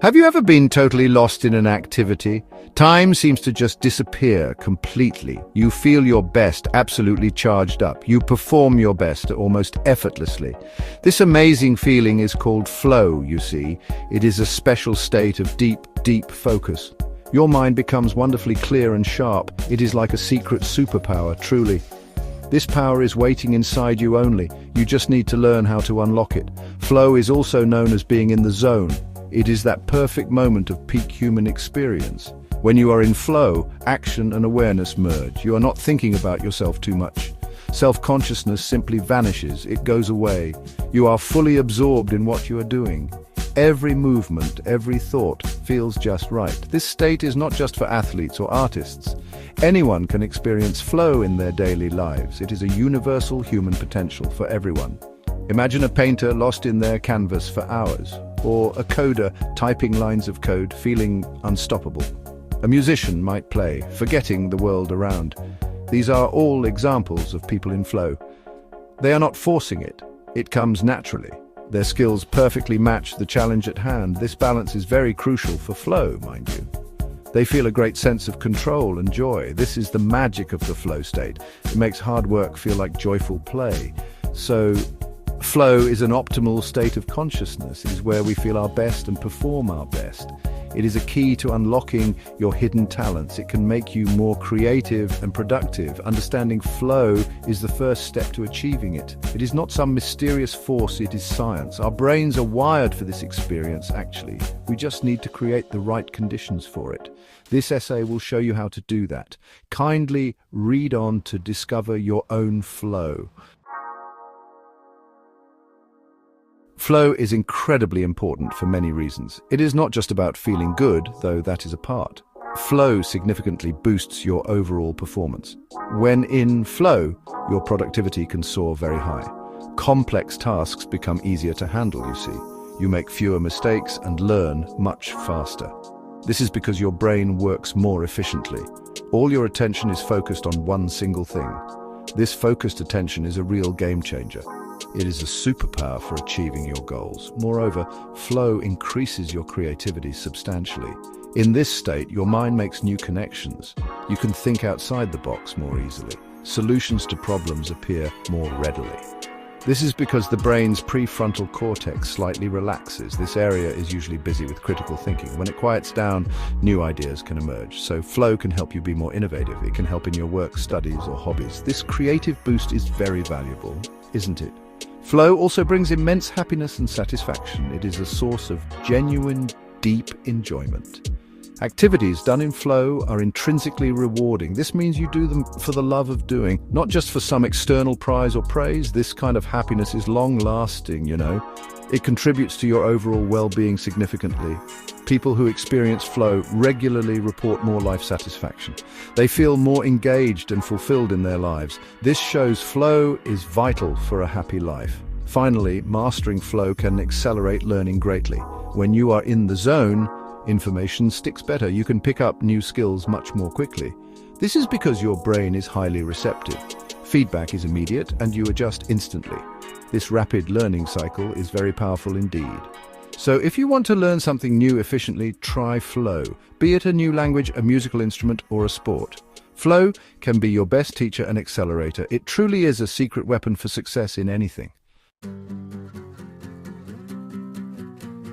Have you ever been totally lost in an activity? Time seems to just disappear completely. You feel your best, absolutely charged up. You perform your best almost effortlessly. This amazing feeling is called flow, you see. It is a special state of deep focus. Your mind becomes wonderfully clear and sharp. It is like a secret superpower, truly. This power is waiting inside you only. You just need to learn how to unlock it. Flow is also known as being in the zone. It is that perfect moment of peak human experience. When you are in flow, action and awareness merge. You are not thinking about yourself too much. Self-consciousness simply vanishes. It goes away. You are fully absorbed in what you are doing. Every movement, every thought feels just right. This state is not just for athletes or artists. Anyone can experience flow in their daily lives. It is a universal human potential for everyone. Imagine a painter lost in their canvas for hours, or a coder typing lines of code feeling unstoppable. A musician might play, forgetting the world around. These are all examples of people in flow. They are not forcing it. It comes naturally. Their skills perfectly match the challenge at hand. This balance is very crucial for flow, mind you. They feel a great sense of control and joy. This is the magic of the flow state. It makes hard work feel like joyful play. So, flow is an optimal state of consciousness. It is where we feel our best and perform our best. It is a key to unlocking your hidden talents. It can make you more creative and productive. Understanding flow is the first step to achieving it. It is not some mysterious force, it is science. Our brains are wired for this experience, actually. We just need to create the right conditions for it. This essay will show you how to do that. Kindly read on to discover your own flow. Flow is incredibly important for many reasons. It is not just about feeling good, though that is a part. Flow significantly boosts your overall performance. When in flow, your productivity can soar very high. Complex tasks become easier to handle, you see. You make fewer mistakes and learn much faster. This is because your brain works more efficiently. All your attention is focused on one single thing. This focused attention is a real game changer. It is a superpower for achieving your goals. Moreover, flow increases your creativity substantially. In this state, your mind makes new connections. You can think outside the box more easily. Solutions to problems appear more readily. This is because the brain's prefrontal cortex slightly relaxes. This area is usually busy with critical thinking. When it quiets down, new ideas can emerge. So flow can help you be more innovative. It can help in your work, studies, or hobbies. This creative boost is very valuable, isn't it? Flow also brings immense happiness and satisfaction. It is a source of genuine, deep enjoyment. Activities done in flow are intrinsically rewarding. This means you do them for the love of doing, not just for some external prize or praise. This kind of happiness is long-lasting, you know. It contributes to your overall well-being significantly. People who experience flow regularly report more life satisfaction. They feel more engaged and fulfilled in their lives. This shows flow is vital for a happy life. Finally, mastering flow can accelerate learning greatly. When you are in the zone, information sticks better. You can pick up new skills much more quickly. This is because your brain is highly receptive. Feedback is immediate and you adjust instantly. This rapid learning cycle is very powerful indeed. So if you want to learn something new efficiently, try flow. Be it a new language, a musical instrument, or a sport. Flow can be your best teacher and accelerator. It truly is a secret weapon for success in anything.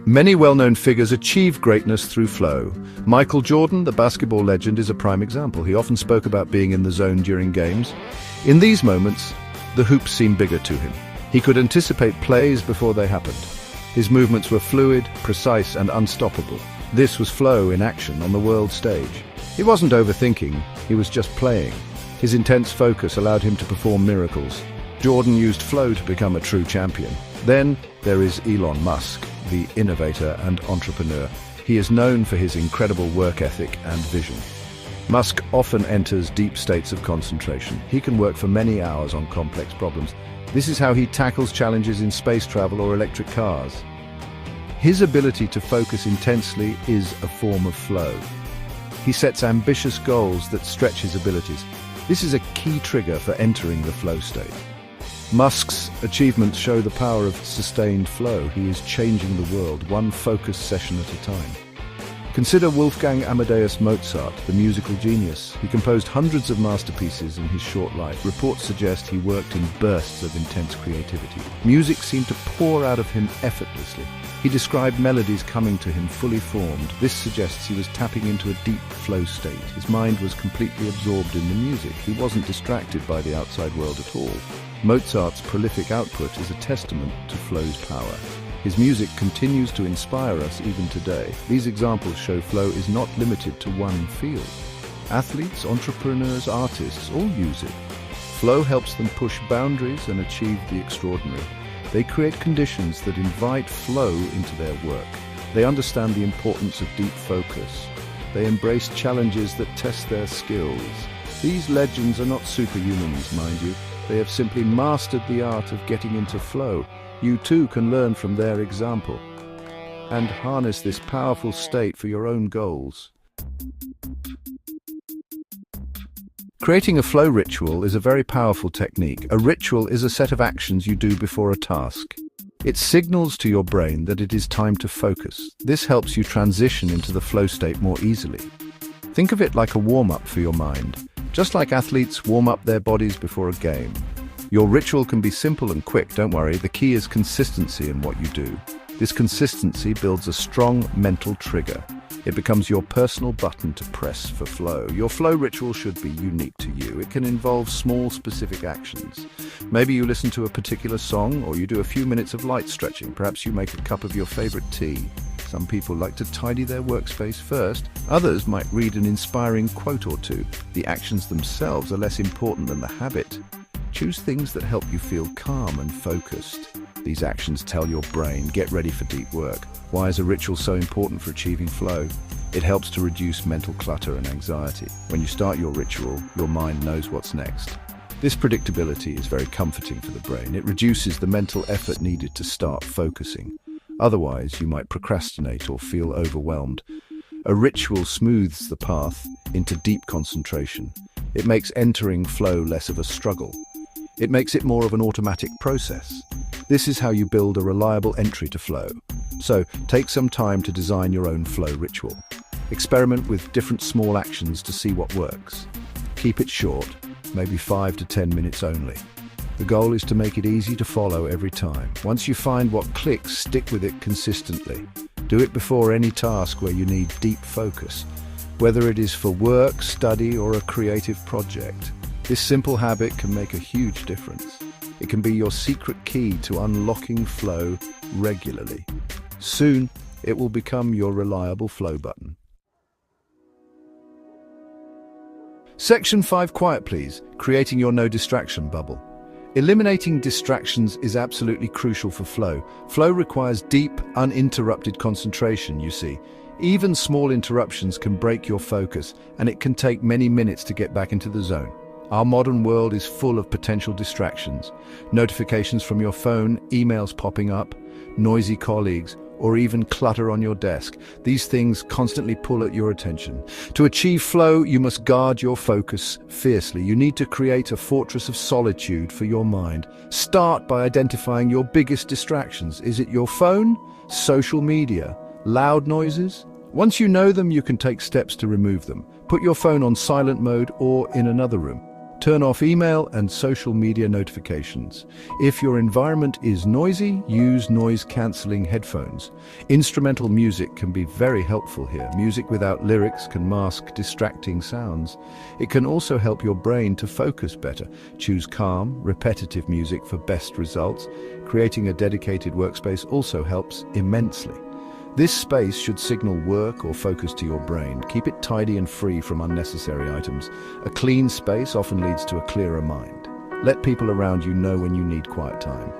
Many well-known figures achieve greatness through flow. Michael Jordan, the basketball legend, is a prime example. He often spoke about being in the zone during games. In these moments, the hoops seemed bigger to him. He could anticipate plays before they happened. His movements were fluid, precise, and unstoppable. This was flow in action on the world stage. He wasn't overthinking, he was just playing. His intense focus allowed him to perform miracles. Jordan used flow to become a true champion. Then there is Elon Musk, the innovator and entrepreneur. He is known for his incredible work ethic and vision. Musk often enters deep states of concentration. He can work for many hours on complex problems. This is how he tackles challenges in space travel or electric cars. His ability to focus intensely is a form of flow. He sets ambitious goals that stretch his abilities. This is a key trigger for entering the flow state. Musk's achievements show the power of sustained flow. He is changing the world, one focused session at a time. Consider Wolfgang Amadeus Mozart, the musical genius. He composed hundreds of masterpieces in his short life. Reports suggest he worked in bursts of intense creativity. Music seemed to pour out of him effortlessly. He described melodies coming to him fully formed. This suggests he was tapping into a deep flow state. His mind was completely absorbed in the music. He wasn't distracted by the outside world at all. Mozart's prolific output is a testament to flow's power. His music continues to inspire us even today. These examples show flow is not limited to one field. Athletes, entrepreneurs, artists all use it. Flow helps them push boundaries and achieve the extraordinary. They create conditions that invite flow into their work. They understand the importance of deep focus. They embrace challenges that test their skills. These legends are not superhumans, mind you. They have simply mastered the art of getting into flow. You too can learn from their example and harness this powerful state for your own goals. Creating a flow ritual is a very powerful technique. A ritual is a set of actions you do before a task. It signals to your brain that it is time to focus. This helps you transition into the flow state more easily. Think of it like a warm-up for your mind, just like athletes warm up their bodies before a game. Your ritual can be simple and quick, don't worry. The key is consistency in what you do. This consistency builds a strong mental trigger. It becomes your personal button to press for flow. Your flow ritual should be unique to you. It can involve small, specific actions. Maybe you listen to a particular song, or you do a few minutes of light stretching. Perhaps you make a cup of your favorite tea. Some people like to tidy their workspace first. Others might read an inspiring quote or two. The actions themselves are less important than the habit. Choose things that help you feel calm and focused. These actions tell your brain, get ready for deep work. Why is a ritual so important for achieving flow? It helps to reduce mental clutter and anxiety. When you start your ritual, your mind knows what's next. This predictability is very comforting for the brain. It reduces the mental effort needed to start focusing. Otherwise, you might procrastinate or feel overwhelmed. A ritual smooths the path into deep concentration. It makes entering flow less of a struggle. It makes it more of an automatic process. This is how you build a reliable entry to flow. So, take some time to design your own flow ritual. Experiment with different small actions to see what works. Keep it short, maybe 5 to 10 minutes only. The goal is to make it easy to follow every time. Once you find what clicks, stick with it consistently. Do it before any task where you need deep focus, whether it is for work, study, or a creative project. This simple habit can make a huge difference. It can be your secret key to unlocking flow regularly. Soon, it will become your reliable flow button. Section 5, quiet please, creating your no distraction bubble. Eliminating distractions is absolutely crucial for flow. Flow requires deep, uninterrupted concentration, you see. Even small interruptions can break your focus, and it can take many minutes to get back into the zone. Our modern world is full of potential distractions. Notifications from your phone, emails popping up, noisy colleagues, or even clutter on your desk. These things constantly pull at your attention. To achieve flow, you must guard your focus fiercely. You need to create a fortress of solitude for your mind. Start by identifying your biggest distractions. Is it your phone, social media, loud noises? Once you know them, you can take steps to remove them. Put your phone on silent mode or in another room. Turn off email and social media notifications. If your environment is noisy, use noise-canceling headphones. Instrumental music can be very helpful here. Music without lyrics can mask distracting sounds. It can also help your brain to focus better. Choose calm, repetitive music for best results. Creating a dedicated workspace also helps immensely. This space should signal work or focus to your brain. Keep it tidy and free from unnecessary items. A clean space often leads to a clearer mind. Let people around you know when you need quiet time.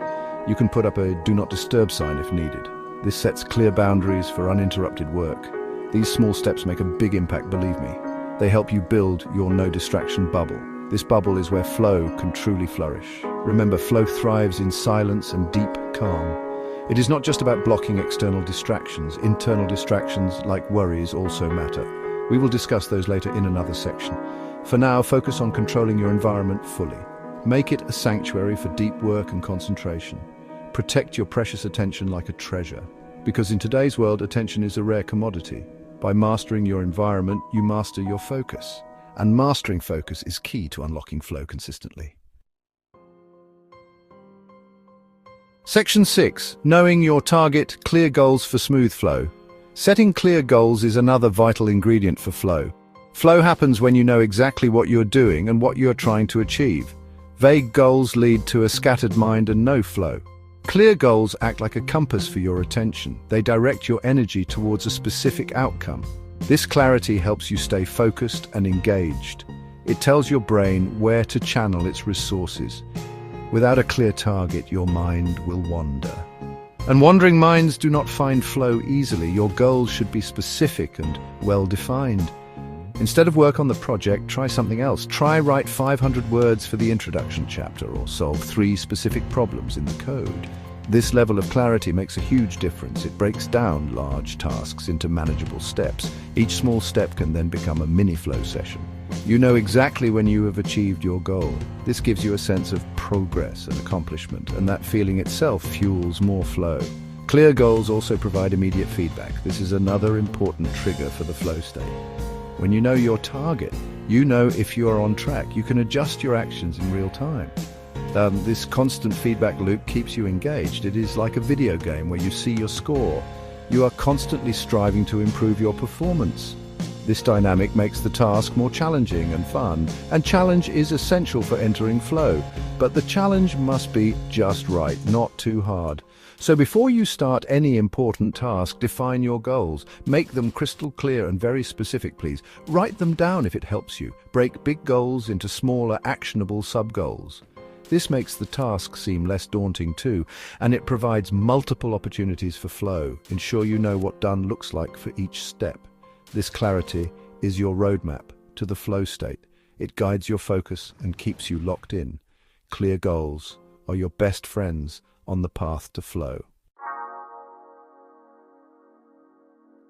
You can put up a do not disturb sign if needed. This sets clear boundaries for uninterrupted work. These small steps make a big impact, believe me. They help you build your no distraction bubble. This bubble is where flow can truly flourish. Remember, flow thrives in silence and deep calm. It is not just about blocking external distractions. Internal distractions, like worries, also matter. We will discuss those later in another section. For now, focus on controlling your environment fully. Make it a sanctuary for deep work and concentration. Protect your precious attention like a treasure, because in today's world, attention is a rare commodity. By mastering your environment, you master your focus. And mastering focus is key to unlocking flow consistently. Section 6. Knowing your target, clear goals for smooth flow. Setting clear goals is another vital ingredient for flow. Flow happens when you know exactly what you're doing and what you're trying to achieve. Vague goals lead to a scattered mind and no flow. Clear goals act like a compass for your attention. They direct your energy towards a specific outcome. This clarity helps you stay focused and engaged. It tells your brain where to channel its resources. Without a clear target, your mind will wander. And wandering minds do not find flow easily. Your goals should be specific and well-defined. Instead of work on the project, try something else. Try write 500 words for the introduction chapter or solve 3 specific problems in the code. This level of clarity makes a huge difference. It breaks down large tasks into manageable steps. Each small step can then become a mini-flow session. You know exactly when you have achieved your goal. This gives you a sense of progress and accomplishment, and that feeling itself fuels more flow. Clear goals also provide immediate feedback. This is another important trigger for the flow state. When you know your target, you know if you are on track. You can adjust your actions in real time. This constant feedback loop keeps you engaged. It is like a video game where you see your score. You are constantly striving to improve your performance. This dynamic makes the task more challenging and fun, and challenge is essential for entering flow. But the challenge must be just right, not too hard. So before you start any important task, define your goals. Make them crystal clear and very specific, please. Write them down if it helps you. Break big goals into smaller, actionable sub-goals. This makes the task seem less daunting too, and it provides multiple opportunities for flow. Ensure you know what done looks like for each step. This clarity is your roadmap to the flow state. It guides your focus and keeps you locked in. Clear goals are your best friends on the path to flow.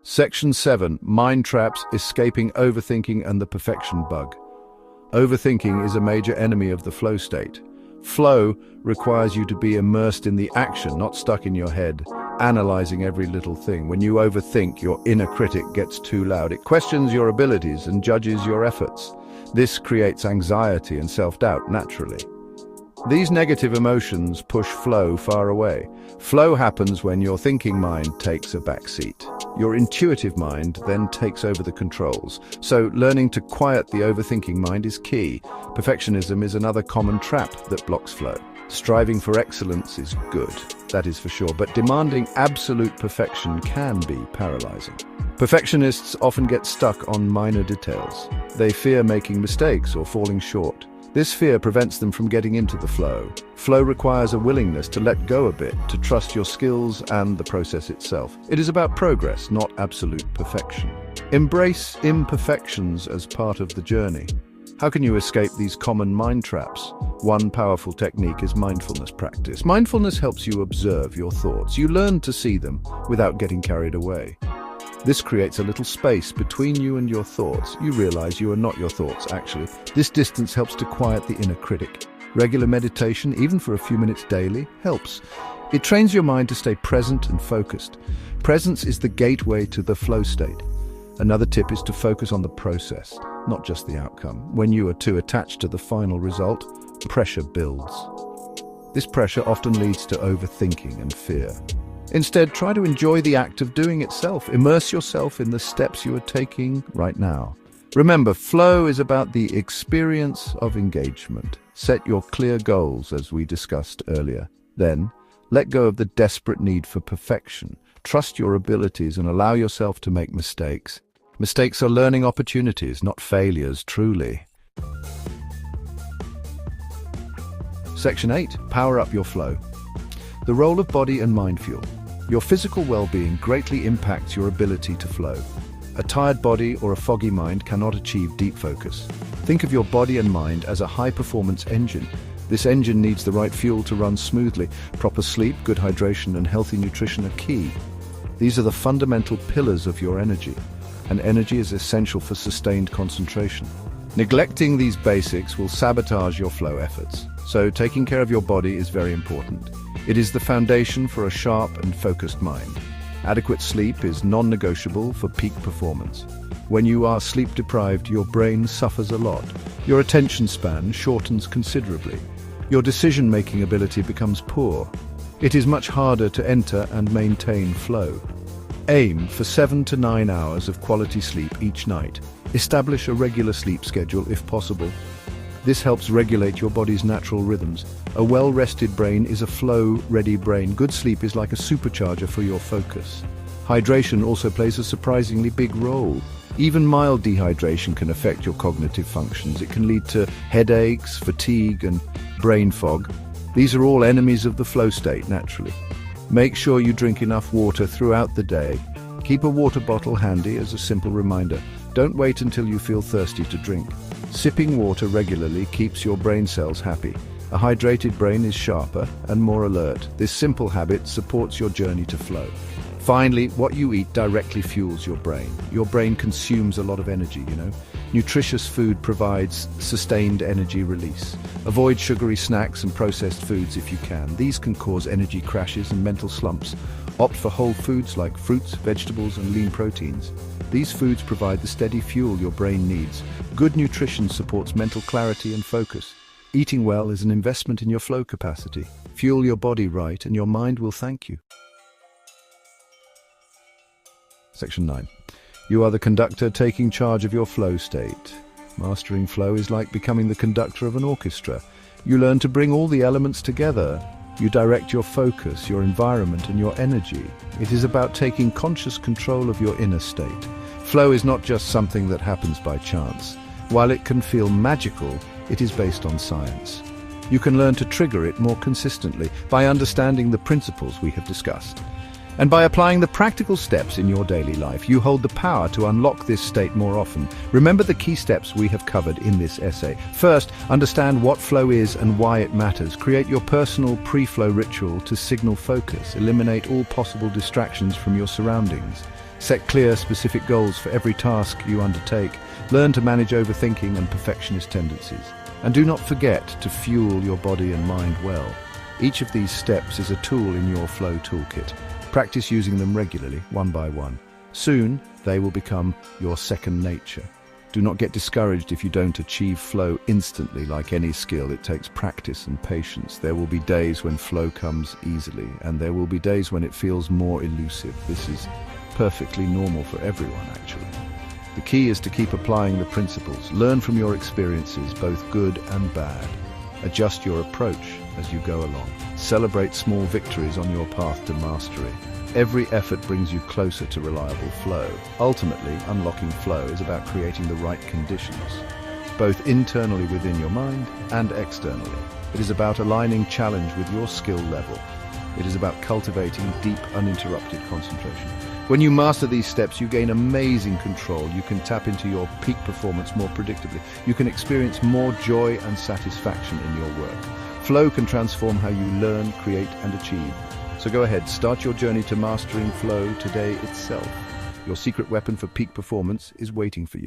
Section 7. Mind traps, escaping overthinking and the perfection bug. Overthinking is a major enemy of the flow state. Flow requires you to be immersed in the action, not stuck in your head, analyzing every little thing. When you overthink, your inner critic gets too loud. It questions your abilities and judges your efforts. This creates anxiety and self-doubt naturally. These negative emotions push flow far away. Flow happens when your thinking mind takes a backseat. Your intuitive mind then takes over the controls. So learning to quiet the overthinking mind is key. Perfectionism is another common trap that blocks flow. Striving for excellence is good, that is for sure, but demanding absolute perfection can be paralyzing. Perfectionists often get stuck on minor details. They fear making mistakes or falling short. This fear prevents them from getting into the flow. Flow requires a willingness to let go a bit, to trust your skills and the process itself. It is about progress, not absolute perfection. Embrace imperfections as part of the journey. How can you escape these common mind traps? One powerful technique is mindfulness practice. Mindfulness helps you observe your thoughts. You learn to see them without getting carried away. This creates a little space between you and your thoughts. You realize you are not your thoughts, actually. This distance helps to quiet the inner critic. Regular meditation, even for a few minutes daily, helps. It trains your mind to stay present and focused. Presence is the gateway to the flow state. Another tip is to focus on the process, not just the outcome. When you are too attached to the final result, pressure builds. This pressure often leads to overthinking and fear. Instead, try to enjoy the act of doing itself. Immerse yourself in the steps you are taking right now. Remember, flow is about the experience of engagement. Set your clear goals, as we discussed earlier. Then, let go of the desperate need for perfection. Trust your abilities and allow yourself to make mistakes. Mistakes are learning opportunities, not failures, truly. Section 8. Power up your flow. The role of body and mind fuel. Your physical well-being greatly impacts your ability to flow. A tired body or a foggy mind cannot achieve deep focus. Think of your body and mind as a high-performance engine. This engine needs the right fuel to run smoothly. Proper sleep, good hydration, and healthy nutrition are key. These are the fundamental pillars of your energy, and energy is essential for sustained concentration. Neglecting these basics will sabotage your flow efforts. So taking care of your body is very important. It is the foundation for a sharp and focused mind. Adequate sleep is non-negotiable for peak performance. When you are sleep deprived, your brain suffers a lot. Your attention span shortens considerably. Your decision-making ability becomes poor. It is much harder to enter and maintain flow. Aim for 7 to 9 hours of quality sleep each night. Establish a regular sleep schedule if possible. This helps regulate your body's natural rhythms. A well-rested brain is a flow-ready brain. Good sleep is like a supercharger for your focus. Hydration also plays a surprisingly big role. Even mild dehydration can affect your cognitive functions. It can lead to headaches, fatigue, and brain fog. These are all enemies of the flow state, naturally. Make sure you drink enough water throughout the day. Keep a water bottle handy as a simple reminder. Don't wait until you feel thirsty to drink. Sipping water regularly keeps your brain cells happy. A hydrated brain is sharper and more alert. This simple habit supports your journey to flow. Finally, what you eat directly fuels your brain. Your brain consumes a lot of energy, Nutritious food provides sustained energy release. Avoid sugary snacks and processed foods if you can. These can cause energy crashes and mental slumps. Opt for whole foods like fruits, vegetables, and lean proteins. These foods provide the steady fuel your brain needs. Good nutrition supports mental clarity and focus. Eating well is an investment in your flow capacity. Fuel your body right and your mind will thank you. Section 9. You are the conductor taking charge of your flow state. Mastering flow is like becoming the conductor of an orchestra. You learn to bring all the elements together. You direct your focus, your environment, and your energy. It is about taking conscious control of your inner state. Flow is not just something that happens by chance. While it can feel magical, it is based on science. You can learn to trigger it more consistently by understanding the principles we have discussed. And by applying the practical steps in your daily life, you hold the power to unlock this state more often. Remember the key steps we have covered in this essay. First, understand what flow is and why it matters. Create your personal pre-flow ritual to signal focus. Eliminate all possible distractions from your surroundings. Set clear, specific goals for every task you undertake. Learn to manage overthinking and perfectionist tendencies. And do not forget to fuel your body and mind well. Each of these steps is a tool in your flow toolkit. Practice using them regularly, one by one. Soon, they will become your second nature. Do not get discouraged if you don't achieve flow instantly. Like any skill, it takes practice and patience. There will be days when flow comes easily, and there will be days when it feels more elusive. This is perfectly normal for everyone, actually. The key is to keep applying the principles. Learn from your experiences, both good and bad. Adjust your approach as you go along. Celebrate small victories on your path to mastery. Every effort brings you closer to reliable flow. Ultimately, unlocking flow is about creating the right conditions, both internally within your mind and externally. It is about aligning challenge with your skill level. It is about cultivating deep, uninterrupted concentration. When you master these steps, you gain amazing control. You can tap into your peak performance more predictably. You can experience more joy and satisfaction in your work. Flow can transform how you learn, create, and achieve. So go ahead, start your journey to mastering flow today itself. Your secret weapon for peak performance is waiting for you.